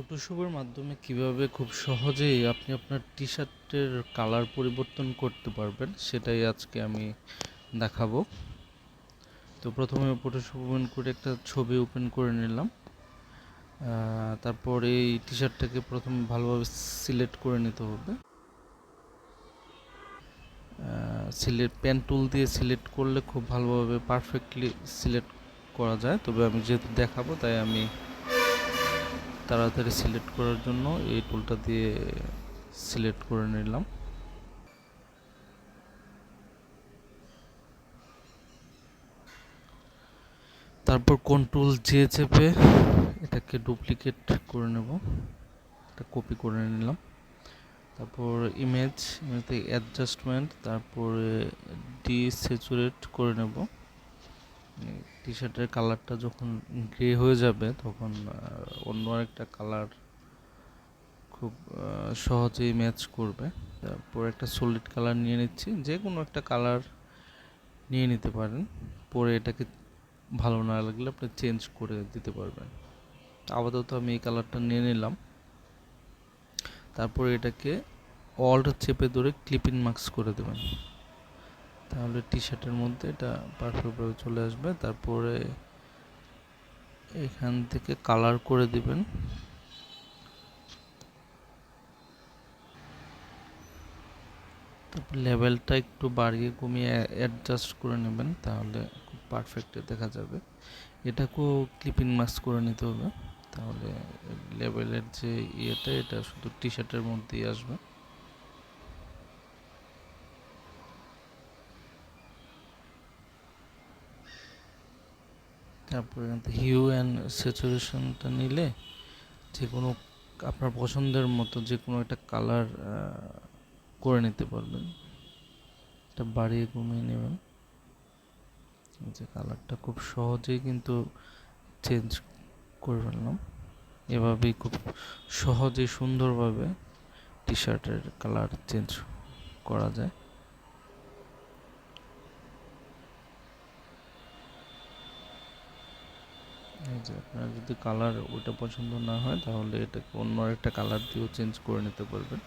ফটোশপের মাধ্যমে কিভাবে খুব সহজেই আপনি আপনার টি-শার্টের কালার পরিবর্তন করতে পারবেন সেটাই আজকে আমি দেখাবো। তো প্রথমে ফটোশপ ওপেন করে একটা ছবি ওপেন করে নিলাম। তারপর এই টি-শার্টটাকে প্রথমে ভালোভাবে সিলেক্ট করে নিতে হবে। পেন টুল দিয়ে সিলেক্ট করলে খুব ভালোভাবে পারফেক্টলি সিলেক্ট করা যায়, তবে আমি যেহেতু দেখাবো তাই আমি তাড়াতাড়ি সিলেক্ট করার জন্য এই টুলটা দিয়ে সিলেক্ট করে নিলাম। তারপর কন্ট্রোল জে চেপে এটাকে ডুপ্লিকেট করে নেব, এটা কপি করে নিলাম। তারপর ইমেজে অ্যাডজাস্টমেন্ট, তারপরে ডিস্যাচুরেট করে নেব। টি শার্টের কালারটা যখন গ্রে হয়ে যাবে তখন অন্য আরেকটা কালার খুব সহজেই ম্যাচ করবে। তারপর একটা সলিড কালার নিয়ে নিচ্ছি, যে কোনো একটা কালার নিয়ে নিতে পারেন। পরে এটাকে ভালো না লাগলে আপনি চেঞ্জ করে দিতে পারবেন। আপাতত আমি এই কালারটা নিয়ে নিলাম। তারপর এটাকে অল্ট চেপে ধরে ক্লিপিং মার্কস করে দেবেন, তাহলে টি শার্টের মধ্যে এটা পারফেক্টভাবে চলে আসবে। তারপরে এখান থেকে কালার করে দিবেন। তারপর লেভেলটা একটু বাড়িয়ে কমিয়ে অ্যাডজাস্ট করে নেবেন, তাহলে খুব পারফেক্ট দেখা যাবে। এটাকেও ক্লিপিং মাস্ক করে নিতে হবে, তাহলে লেভেলের যে এটা শুধু টি শার্টের মধ্যেই আসবে। তারপরে হিউ অ্যান্ড স্যাচুরেশনটা নিলে যে কোনো আপনার পছন্দের মতো যে কোনো একটা কালার করে নিতে পারবেন। এটা বাড়িয়ে কমিয়ে নেবেন, যে কালারটা খুব সহজেই কিন্তু চেঞ্জ করে ফেললাম। এভাবেই খুব সহজেই সুন্দরভাবে টি শার্টের কালার চেঞ্জ করা যায়। এই যে আপনার যদি কালার ওইটা পছন্দ না হয় তাহলে এটাকে অন্য একটা কালার দিয়েও চেঞ্জ করে নিতে পারবেন।